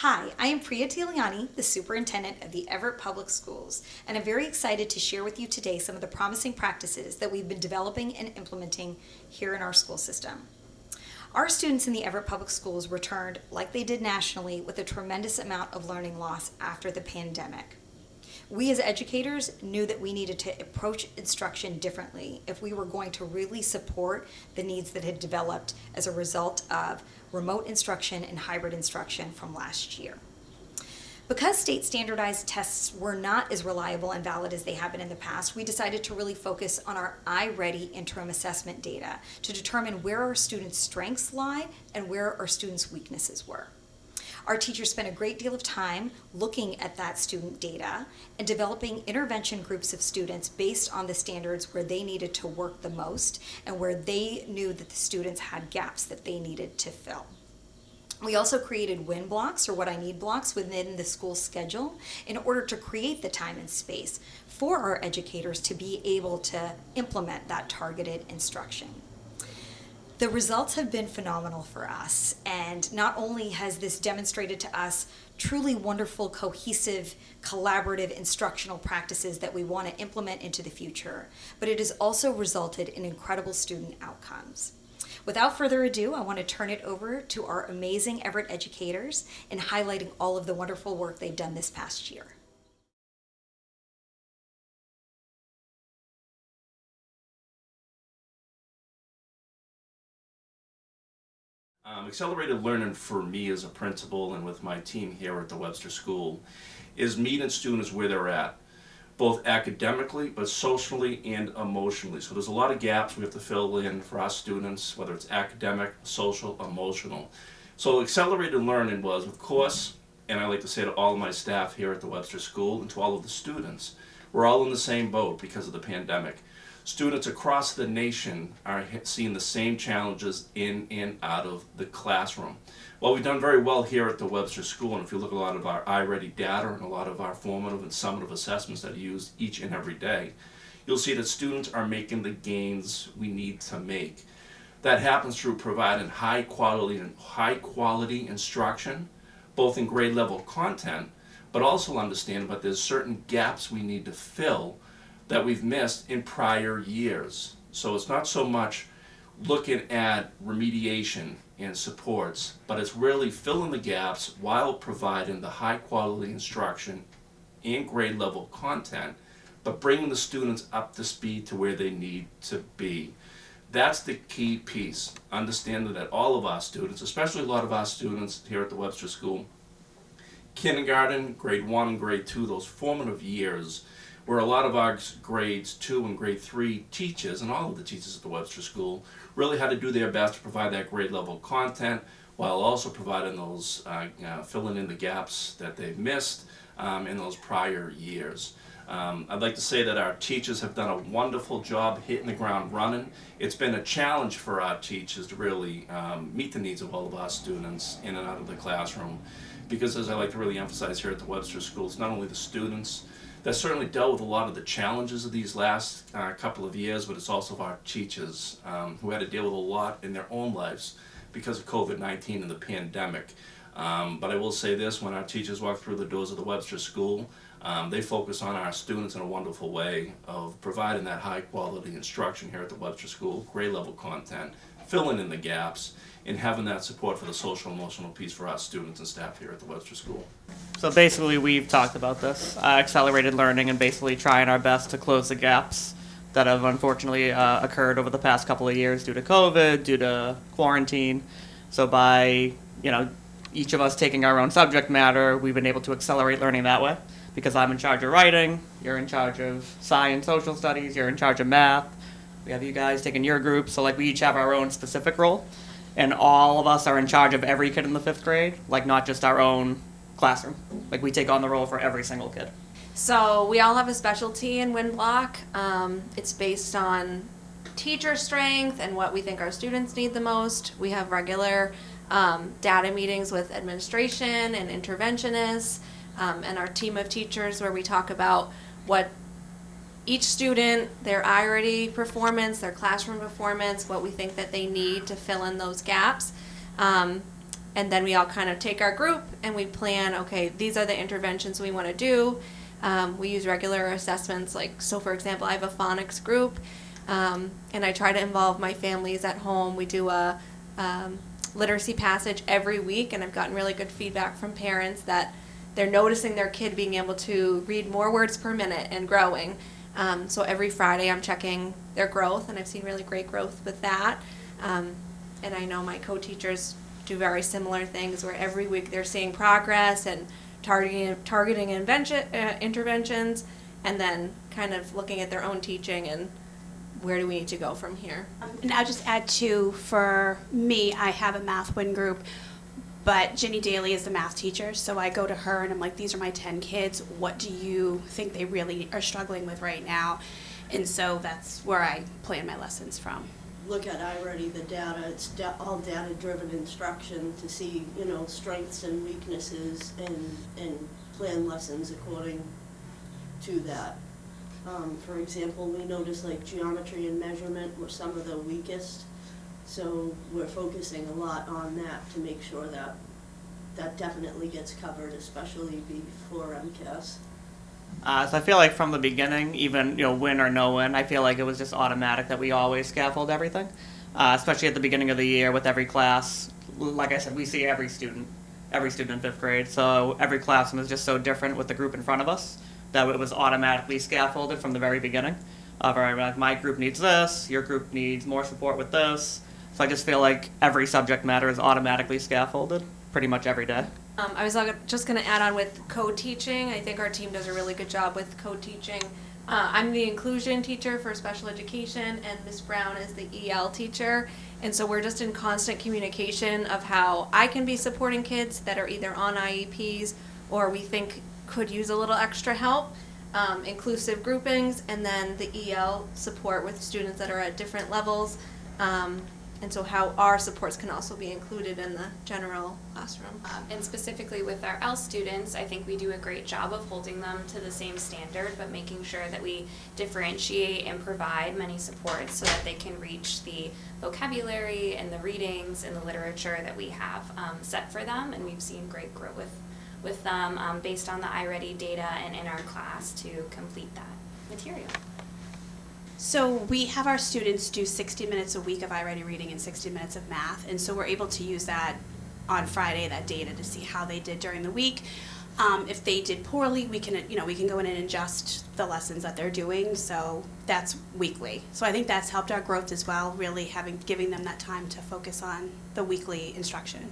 Hi, I am Priya Tiliani, the Superintendent of the Everett Public Schools, and I'm very excited to share with you today some of the promising practices that we've been developing and implementing here in our school system. Our students in the Everett Public Schools returned, like they did nationally, with a tremendous amount of learning loss after the pandemic. We as educators knew that we needed to approach instruction differently if we were going to really support the needs that had developed as a result of remote instruction and hybrid instruction from last year. Because state standardized tests were not as reliable and valid as they have been in the past, we decided to really focus on our iReady interim assessment data to determine where our students' strengths lie and where our students' weaknesses were. Our teachers spent a great deal of time looking at that student data and developing intervention groups of students based on the standards where they needed to work the most and where they knew that the students had gaps that they needed to fill. We also created win blocks, or what I need blocks, within the school schedule in order to create the time and space for our educators to be able to implement that targeted instruction. The results have been phenomenal for us, and not only has this demonstrated to us truly wonderful, cohesive, collaborative instructional practices that we want to implement into the future, but it has also resulted in incredible student outcomes. Without further ado, I want to turn it over to our amazing Everett educators in highlighting all of the wonderful work they've done this past year. Accelerated learning for me as a principal and with my team here at the Webster School is meeting students where they're at, both academically but socially and emotionally. So there's a lot of gaps we have to fill in for our students, whether it's academic, social, emotional. So accelerated learning was, of course, and I like to say to all of my staff here at the Webster School and to all of the students, we're all in the same boat because of the pandemic. Students across the nation are seeing the same challenges in and out of the classroom. Well, we've done very well here at the Webster School, and if you look at a lot of our iReady data and a lot of our formative and summative assessments that are used each and every day, you'll see that students are making the gains we need to make. That happens through providing high quality instruction, both in grade level content, but also understand that there's certain gaps we need to fill that we've missed in prior years. So it's not so much looking at remediation and supports, but it's really filling the gaps while providing the high quality instruction and grade level content, but bringing the students up to speed to where they need to be. That's the key piece, understanding that all of our students, especially a lot of our students here at the Webster School, kindergarten, grade 1 and grade 2, those formative years, where a lot of our grades 2 and grade 3 teachers, and all of the teachers at the Webster School, really had to do their best to provide that grade level content while also providing those, filling in the gaps that they've missed in those prior years. I'd like to say that our teachers have done a wonderful job hitting the ground running. It's been a challenge for our teachers to really meet the needs of all of our students in and out of the classroom, because as I like to really emphasize here at the Webster School, it's not only the students that certainly dealt with a lot of the challenges of these last couple of years, but it's also our teachers who had to deal with a lot in their own lives because of COVID-19 and the pandemic. But I will say this, when our teachers walk through the doors of the Webster School, they focus on our students in a wonderful way of providing that high quality instruction here at the Webster School, grade level content, filling in the gaps, and having that support for the social emotional piece for our students and staff here at the Webster School. So basically, we've talked about this, accelerated learning, and basically trying our best to close the gaps that have unfortunately occurred over the past couple of years due to COVID, due to quarantine. So by, each of us taking our own subject matter, we've been able to accelerate learning that way. Because I'm in charge of writing, you're in charge of science, social studies, you're in charge of math. We have you guys taking your group, so we each have our own specific role. And all of us are in charge of every kid in the 5th grade, not just our own classroom. We take on the role for every single kid. So we all have a specialty in WinBlock. It's based on teacher strength and what we think our students need the most. We have regular data meetings with administration and interventionists and our team of teachers where we talk about what each student, their iReady performance, their classroom performance, what we think that they need to fill in those gaps. And then we all kind of take our group and we plan, okay, these are the interventions we want to do. We use regular assessments, like, so for example, I have a phonics group, and I try to involve my families at home. We do a literacy passage every week, and I've gotten really good feedback from parents that they're noticing their kid being able to read more words per minute and growing. So every Friday I'm checking their growth, and I've seen really great growth with that. And I know my co-teachers do very similar things where every week they're seeing progress and targeting interventions, and then kind of looking at their own teaching and where do we need to go from here. And I'll just add too, for me, I have a math win group, but Ginny Daly is the math teacher, so I go to her and I'm like, these are my 10 kids, what do you think they really are struggling with right now? And so that's where I plan my lessons from. Look at iReady, the data, it's all data-driven instruction to see, strengths and weaknesses and plan lessons according to that. For example, we noticed like geometry and measurement were some of the weakest, so we're focusing a lot on that to make sure that that definitely gets covered, especially before MCAS. So I feel like from the beginning, even win or no win, I feel like it was just automatic that we always scaffold everything, especially at the beginning of the year with every class. Like I said, we see every student in 5th grade, so every classroom is just so different with the group in front of us that it was automatically scaffolded from the very beginning. Like, my group needs this, your group needs more support with this. So I just feel like every subject matter is automatically scaffolded pretty much every day. I was just going to add on with co-teaching. I think our team does a really good job with co-teaching. I'm the inclusion teacher for special education, and Miss Brown is the EL teacher. And so we're just in constant communication of how I can be supporting kids that are either on IEPs or we think could use a little extra help, inclusive groupings, and then the EL support with students that are at different levels. And so how our supports can also be included in the general classroom. And specifically with our L students, I think we do a great job of holding them to the same standard, but making sure that we differentiate and provide many supports so that they can reach the vocabulary and the readings and the literature that we have set for them. And we've seen great growth with them based on the iReady data and in our class to complete that material. So we have our students do 60 minutes a week of iReady reading and 60 minutes of math, and so we're able to use that on Friday, that data, to see how they did during the week. If they did poorly, we can go in and adjust the lessons that they're doing, so that's weekly. So I think that's helped our growth as well, really giving them that time to focus on the weekly instruction.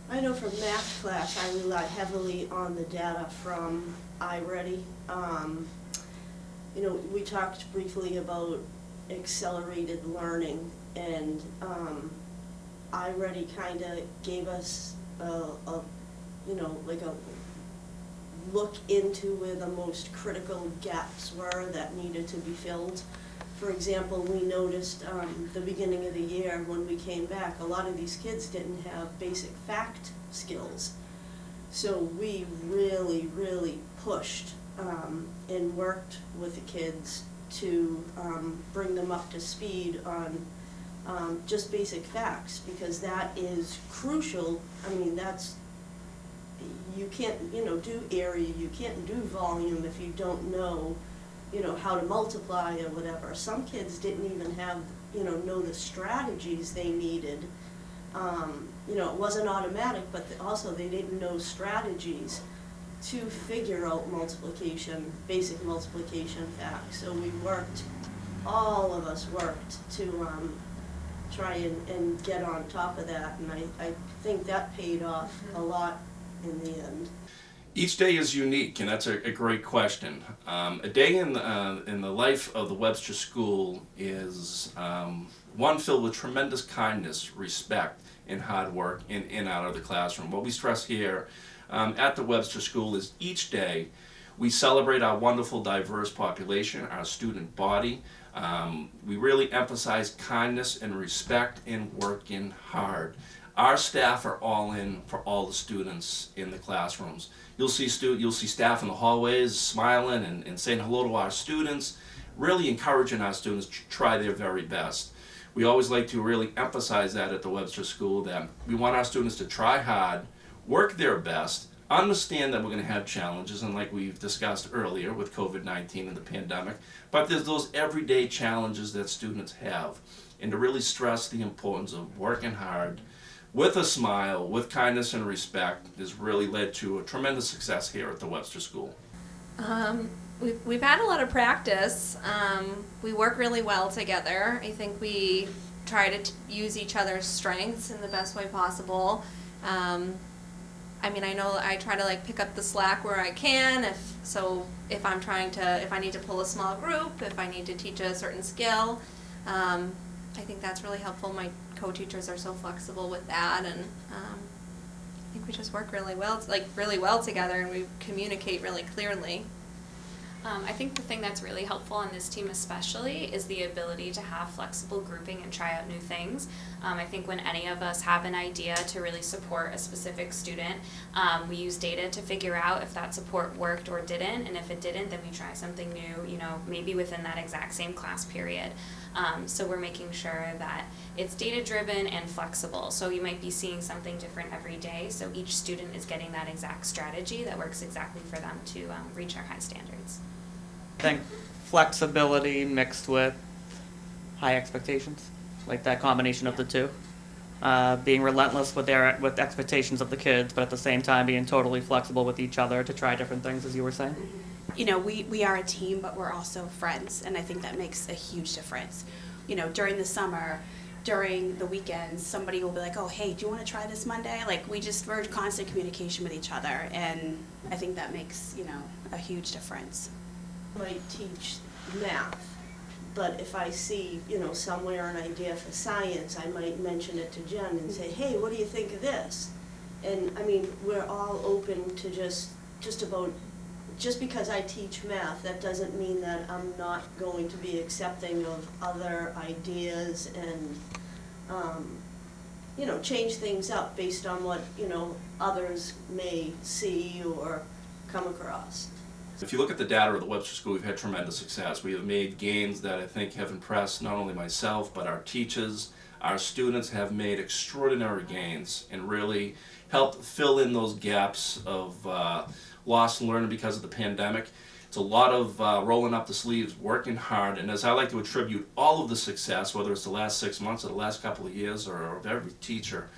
I know from math class, I rely heavily on the data from iReady. We talked briefly about accelerated learning, and iReady kind of gave us a look into where the most critical gaps were that needed to be filled. For example, we noticed the beginning of the year when we came back, a lot of these kids didn't have basic fact skills. So we really, really pushed and worked with the kids to bring them up to speed on just basic facts, because that is crucial. I mean, you can't do area, you can't do volume if you don't know how to multiply or whatever. Some kids didn't even have know the strategies they needed. It wasn't automatic, but also they didn't know strategies to figure out basic multiplication facts. So all of us worked to try and get on top of that, and I think that paid off a lot in the end. Each day is unique, and that's a great question. A day in the life of the Webster School is one filled with tremendous kindness, respect, and hard work in and out of the classroom. What we stress here at the Webster School is each day we celebrate our wonderful diverse population, our student body. We really emphasize kindness and respect and working hard. Our staff are all in for all the students in the classrooms. You'll see staff in the hallways smiling and saying hello to our students, really encouraging our students to try their very best. We always like to really emphasize that at the Webster School, that we want our students to try hard, work their best, understand that we're going to have challenges, and like we've discussed earlier with COVID-19 and the pandemic, but there's those everyday challenges that students have, and to really stress the importance of working hard with a smile, with kindness and respect, has really led to a tremendous success here at the Webster School. We've had a lot of practice. We work really well together. I think we try to use each other's strengths in the best way possible. I mean, I know I try to like pick up the slack where I can. If I need to pull a small group, if I need to teach a certain skill, I think that's really helpful. My co-teachers are so flexible with that, and I think we just work really well together, and we communicate really clearly. I think the thing that's really helpful on this team especially is the ability to have flexible grouping and try out new things. I think when any of us have an idea to really support a specific student, we use data to figure out if that support worked or didn't, and if it didn't, then we try something new, maybe within that exact same class period. So we're making sure that it's data-driven and flexible. So you might be seeing something different every day, so each student is getting that exact strategy that works exactly for them to reach our high standards. I think flexibility mixed with high expectations, like that combination of the two. Being relentless with with expectations of the kids, but at the same time being totally flexible with each other to try different things, as you were saying. We are a team, but we're also friends, and I think that makes a huge difference. During the summer, during the weekends, somebody will be like, oh, hey, do you want to try this Monday? Like, we're in constant communication with each other, and I think that makes, a huge difference. Might teach math, but if I see, somewhere an idea for science, I might mention it to Jen and say, hey, what do you think of this? And I mean, we're all open to just because I teach math, that doesn't mean that I'm not going to be accepting of other ideas and, change things up based on what, others may see or come across. If you look at the data of the Webster School, we've had tremendous success. We have made gains that I think have impressed not only myself, but our teachers. Our students have made extraordinary gains and really helped fill in those gaps of lost learning because of the pandemic. It's a lot of rolling up the sleeves, working hard, and as I like to attribute all of the success, whether it's the last 6 months or the last couple of years or of every teacher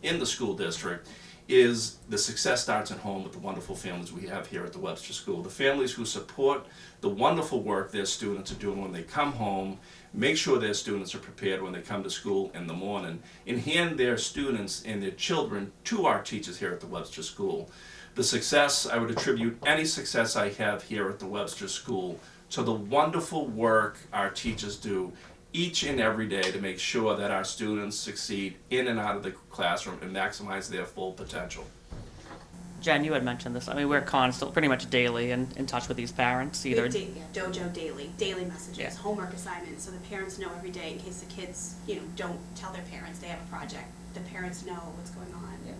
in the school district, is the success starts at home with the wonderful families we have here at the Webster School. The families who support the wonderful work their students are doing when they come home, make sure their students are prepared when they come to school in the morning, and hand their students and their children to our teachers here at the Webster School. The success, I would attribute any success I have here at the Webster School to the wonderful work our teachers do each and every day to make sure that our students succeed in and out of the classroom and maximize their full potential. Jen, you had mentioned this. I mean, we're constant, pretty much daily in touch with these parents, either. Dojo daily messages, Yeah. homework assignments, so the parents know every day in case the kids, don't tell their parents they have a project. The parents know what's going on. Yeah.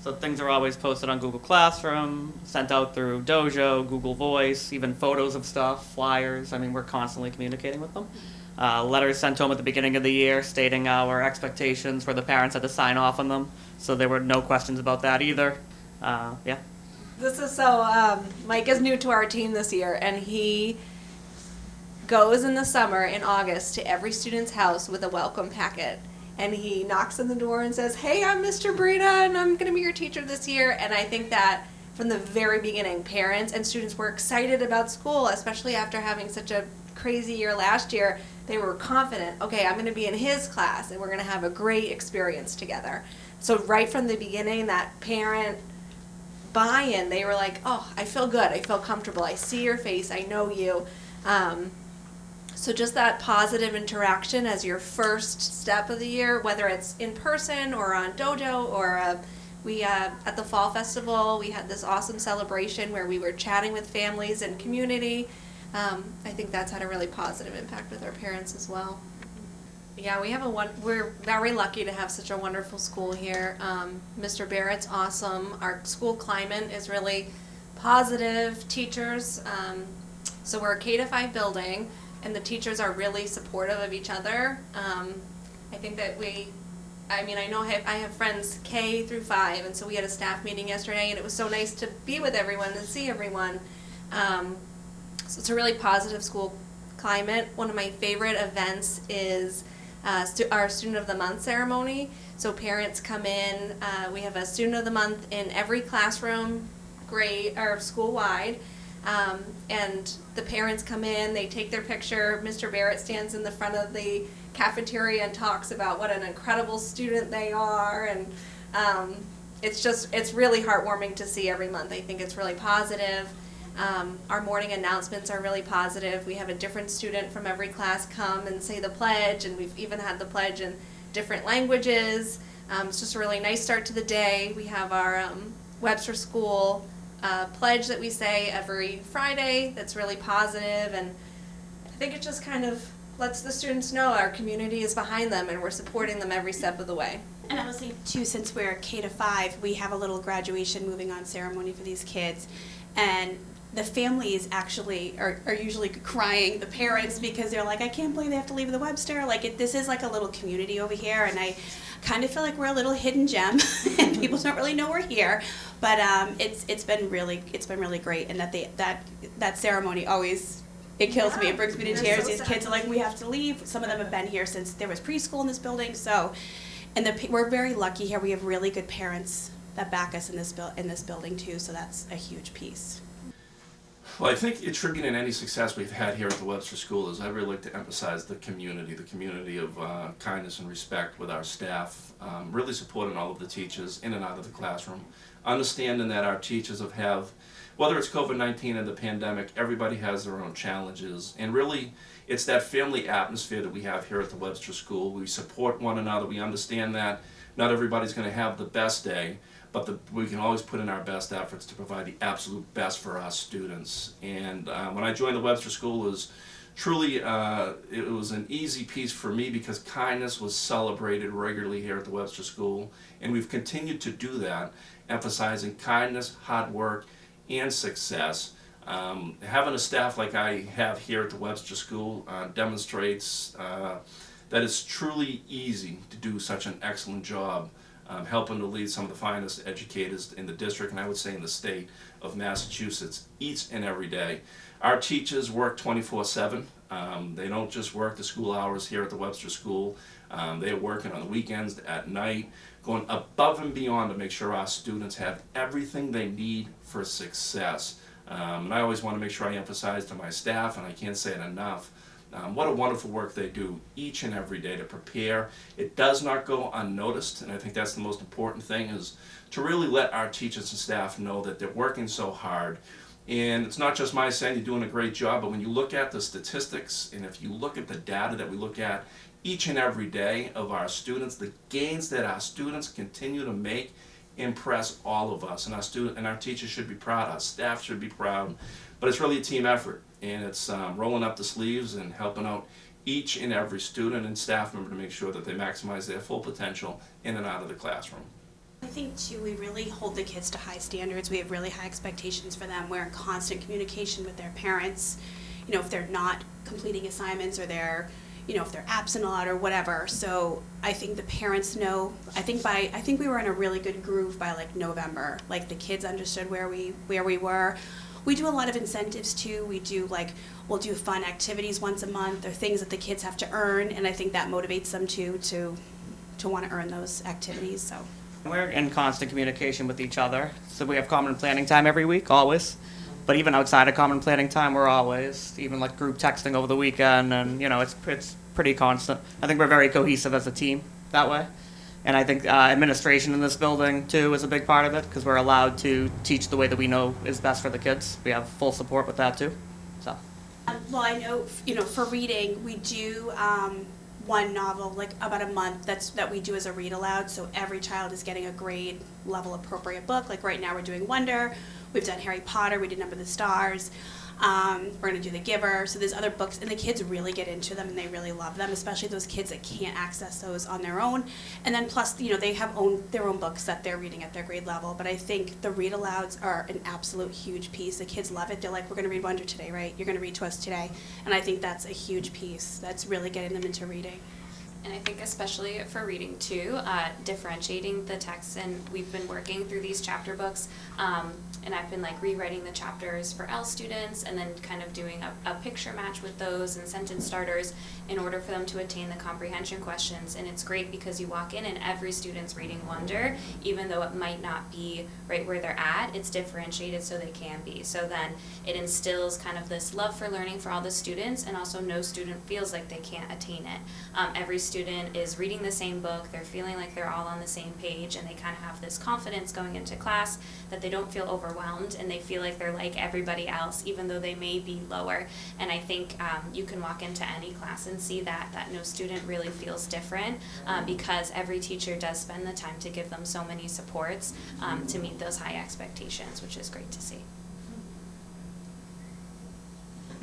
So things are always posted on Google Classroom, sent out through Dojo, Google Voice, even photos of stuff, flyers. I mean, we're constantly communicating with them. Letters sent to them at the beginning of the year stating our expectations where the parents had to sign off on them. So there were no questions about that either. Yeah. This is so, Mike is new to our team this year, and he goes in the summer in August to every student's house with a welcome packet. And he knocks on the door and says, hey, I'm Mr. Brita, and I'm going to be your teacher this year. And I think that from the very beginning, parents and students were excited about school, especially after having such a crazy year last year. They were confident, okay, I'm going to be in his class, and we're going to have a great experience together. So right from the beginning, that parent buy-in, they were like, oh, I feel good, I feel comfortable, I see your face, I know you. So just that positive interaction as your first step of the year, whether it's in person or on Dojo, or we at the Fall Festival, we had this awesome celebration where we were chatting with families and community. I think that's had a really positive impact with our parents as well. Yeah, we're very lucky to have such a wonderful school here. Mr. Barrett's awesome. Our school climate is really positive. Teachers, so we're a K-5 building. and the teachers are really supportive of each other. I think that I know I have friends K through 5, and so we had a staff meeting yesterday, and it was so nice to be with everyone and see everyone. So it's a really positive school climate. One of my favorite events is our Student of the Month ceremony. So parents come in, we have a Student of the Month in every classroom, grade, or school-wide. And the parents come in, they take their picture. Mr. Barrett stands in the front of the cafeteria and talks about what an incredible student they are. And it's really heartwarming to see every month. I think it's really positive. Our morning announcements are really positive. We have a different student from every class come and say the pledge, and we've even had the pledge in different languages. It's just a really nice start to the day. We have our Webster School pledge that we say every Friday that's really positive, and I think it just kind of lets the students know our community is behind them and we're supporting them every step of the way. And I would say too, since we're K to 5, we have a little graduation moving on ceremony for these kids, and the families actually are usually crying, the parents, because they're like, I can't believe they have to leave the Webster. This is like a little community over here, and I kind of feel like we're a little hidden gem, and people don't really know we're here. But it's been really great, and that ceremony always, it kills me. It brings me to tears. These kids are like, we have to leave. Some of them have been here since there was preschool in this building. So, we're very lucky here. We have really good parents that back us in this building too. So that's a huge piece. Well, I think attributing any success we've had here at the Webster School is I really like to emphasize the community of kindness and respect with our staff, really supporting all of the teachers in and out of the classroom, understanding that our teachers have, whether it's COVID-19 or the pandemic, everybody has their own challenges, and really it's that family atmosphere that we have here at the Webster School. We support one another. We understand that not everybody's going to have the best day, but we can always put in our best efforts to provide the absolute best for our students. And when I joined the Webster School, it was truly it was an easy piece for me because kindness was celebrated regularly here at the Webster School, and we've continued to do that, emphasizing kindness, hard work, and success. Having a staff like I have here at the Webster School demonstrates that it's truly easy to do such an excellent job helping to lead some of the finest educators in the district, and I would say in the state of Massachusetts, each and every day. Our teachers work 24/7. They don't just work the school hours here at the Webster School. They're working on the weekends, at night, going above and beyond to make sure our students have everything they need for success. And I always want to make sure I emphasize to my staff, and I can't say it enough, what a wonderful work they do each and every day to prepare. It does not go unnoticed, and I think that's the most important thing, is to really let our teachers and staff know that they're working so hard. And it's not just my saying you're doing a great job, but when you look at the statistics, and if you look at the data that we look at each and every day of our students, the gains that our students continue to make impress all of us. And our teachers should be proud, our staff should be proud, but it's really a team effort. And it's rolling up the sleeves and helping out each and every student and staff member to make sure that they maximize their full potential in and out of the classroom. I think too, we really hold the kids to high standards. We have really high expectations for them. We're in constant communication with their parents, if they're not completing assignments, or they're, if they're absent a lot or whatever. So I think the parents know. I think we were in a really good groove by November. The kids understood where we were. We do a lot of incentives too. We'll do fun activities once a month, or things that the kids have to earn, and I think that motivates them too to want to earn those activities. So we're in constant communication with each other. So we have common planning time every week, always. But even outside of common planning time, we're always even group texting over the weekend, and it's pretty constant. I think we're very cohesive as a team that way. And I think administration in this building, too, is a big part of it, because we're allowed to teach the way that we know is best for the kids. We have full support with that, too. So. Well, I know, for reading, we do one novel, about a month, that we do as a read aloud, so every child is getting a grade level appropriate book. Right now we're doing Wonder, we've done Harry Potter, we did Number of the Stars. We're going to do The Giver. So there's other books, and the kids really get into them, and they really love them, especially those kids that can't access those on their own. And then plus, you know, they have their own books that they're reading at their grade level. But I think the read alouds are an absolute huge piece. The kids love it. They're like, we're going to read Wonder today, right? You're going to read to us today. And I think that's a huge piece. That's really getting them into reading. And I think especially for reading too, differentiating the texts, and we've been working through these chapter books, and I've been like rewriting the chapters for L students and then kind of doing a picture match with those and sentence starters in order for them to attain the comprehension questions. And it's great because you walk in and every student's reading Wonder, even though it might not be right where they're at, it's differentiated so they can be. So then it instills kind of this love for learning for all the students, and also no student feels like they can't attain it. Every student is reading the same book, they're feeling like they're all on the same page, and they kind of have this confidence going into class that they don't feel overwhelmed, and they feel like they're like everybody else, even though they may be lower. And I think you can walk into any class and see that no student really feels different, because every teacher does spend the time to give them so many supports to meet those high expectations, which is great to see.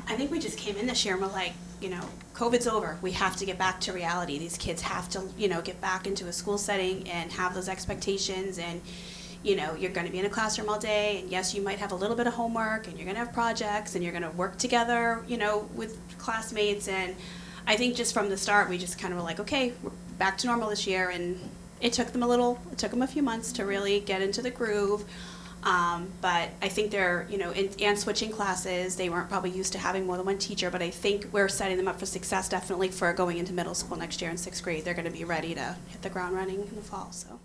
I think we just came in this year and we're like, you know, COVID's over. We have to get back to reality. These kids have to, you know, get back into a school setting and have those expectations. And, you know, you're going to be in a classroom all day. And yes, you might have a little bit of homework, and you're going to have projects, and you're going to work together, you know, with classmates. And I think just from the start, we just kind of were like, okay, we're back to normal this year. And it took them a few months to really get into the groove. But I think they're, you know, and switching classes, they weren't probably used to having more than one teacher, but I think we're setting them up for success definitely for going into middle school next year in 6th grade. They're going to be ready to hit the ground running in the fall, so.